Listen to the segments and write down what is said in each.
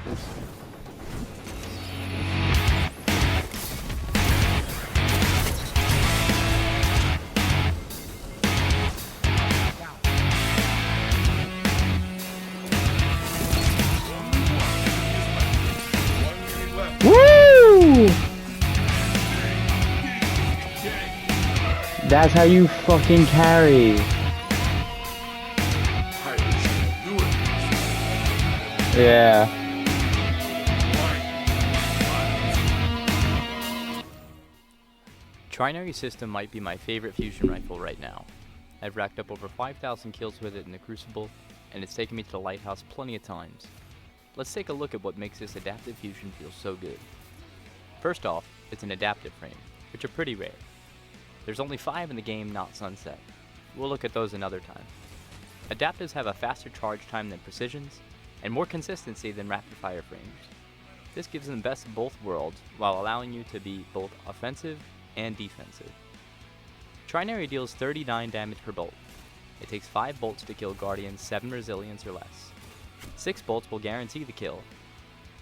this. Woo! That's how you fucking carry. Yeah. Trinary system might be my favorite fusion rifle right now. I've racked up over 5,000 kills with it in the Crucible, and it's taken me to the Lighthouse plenty of times. Let's take a look at what makes this adaptive fusion feel so good. First off, it's an adaptive frame, which are pretty rare. There's only 5 in the game, not Sunset. We'll look at those another time. Adaptives have a faster charge time than Precisions, and more consistency than rapid fire frames. This gives them best of both worlds, while allowing you to be both offensive and defensive. Trinary deals 39 damage per bolt. It takes 5 bolts to kill Guardians 7 resilience or less. 6 bolts will guarantee the kill.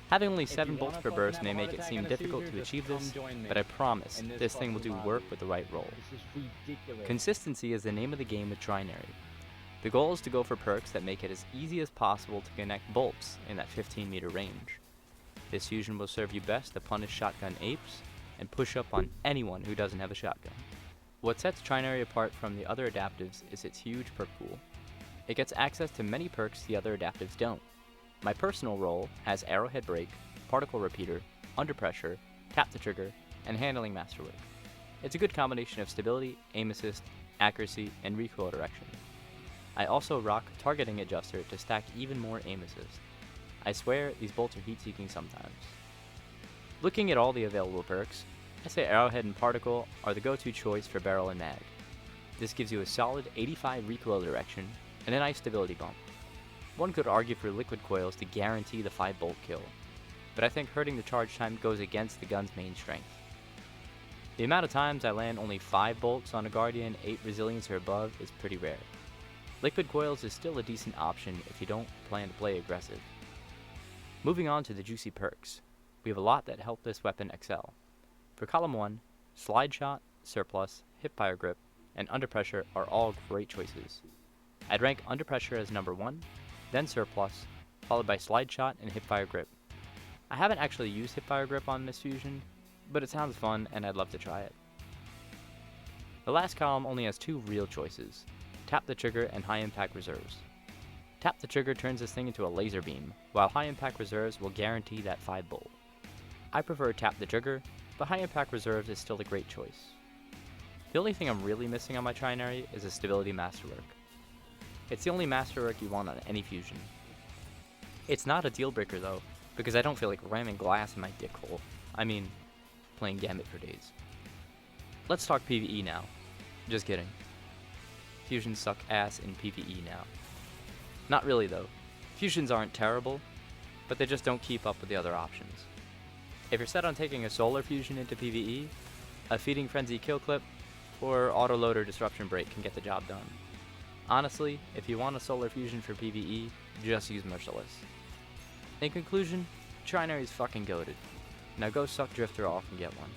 Having only 7 bolts per burst may make it seem difficult to achieve this, but I promise this thing will do work with the right roll. Consistency is the name of the game with Trinary. The goal is to go for perks that make it as easy as possible to connect bolts in that 15-meter range. This fusion will serve you best to punish shotgun apes and push up on anyone who doesn't have a shotgun. What sets Trinary apart from the other adaptives is its huge perk pool. It gets access to many perks the other adaptives don't. My personal role has Arrowhead Break, Particle Repeater, Under Pressure, Tap the Trigger, and Handling Masterwork. It's a good combination of stability, aim assist, accuracy, and recoil direction. I also rock Targeting Adjuster to stack even more aim assist. I swear these bolts are heat-seeking sometimes. Looking at all the available perks, I say Arrowhead and Particle are the go-to choice for barrel and mag. This gives you a solid 85 recoil direction and a nice stability bump. One could argue for Liquid Coils to guarantee the 5-bolt kill, but I think hurting the charge time goes against the gun's main strength. The amount of times I land only 5 bolts on a Guardian 8 resilience or above is pretty rare. Liquid Coils is still a decent option if you don't plan to play aggressive. Moving on to the juicy perks, we have a lot that help this weapon excel. For column 1, Slide Shot, Surplus, Hipfire Grip, and Under Pressure are all great choices. I'd rank Under Pressure as number 1, then Surplus, followed by Slide Shot and Hipfire Grip. I haven't actually used Hipfire Grip on this fusion, but it sounds fun and I'd love to try it. The last column only has 2 real choices, Tap the Trigger and High Impact Reserves. Tap the Trigger turns this thing into a laser beam, while High Impact Reserves will guarantee that 5-bolt. I prefer Tap the Trigger, but High Impact Reserves is still a great choice. The only thing I'm really missing on my Trinary is a Stability Masterwork. It's the only Masterwork you want on any fusion. It's not a deal breaker though, because I don't feel like ramming glass in my dick hole. I mean, playing Gambit for days. Let's talk PvE now. Just kidding. Fusions suck ass in PvE now. Not really though. Fusions aren't terrible, but they just don't keep up with the other options. If you're set on taking a Solar Fusion into PvE, a Feeding Frenzy Kill Clip, or Autoloader Disruption Break can get the job done. Honestly, if you want a Solar Fusion for PvE, just use Merciless. In conclusion, Trinary is fucking goated. Now go suck Drifter off and get one.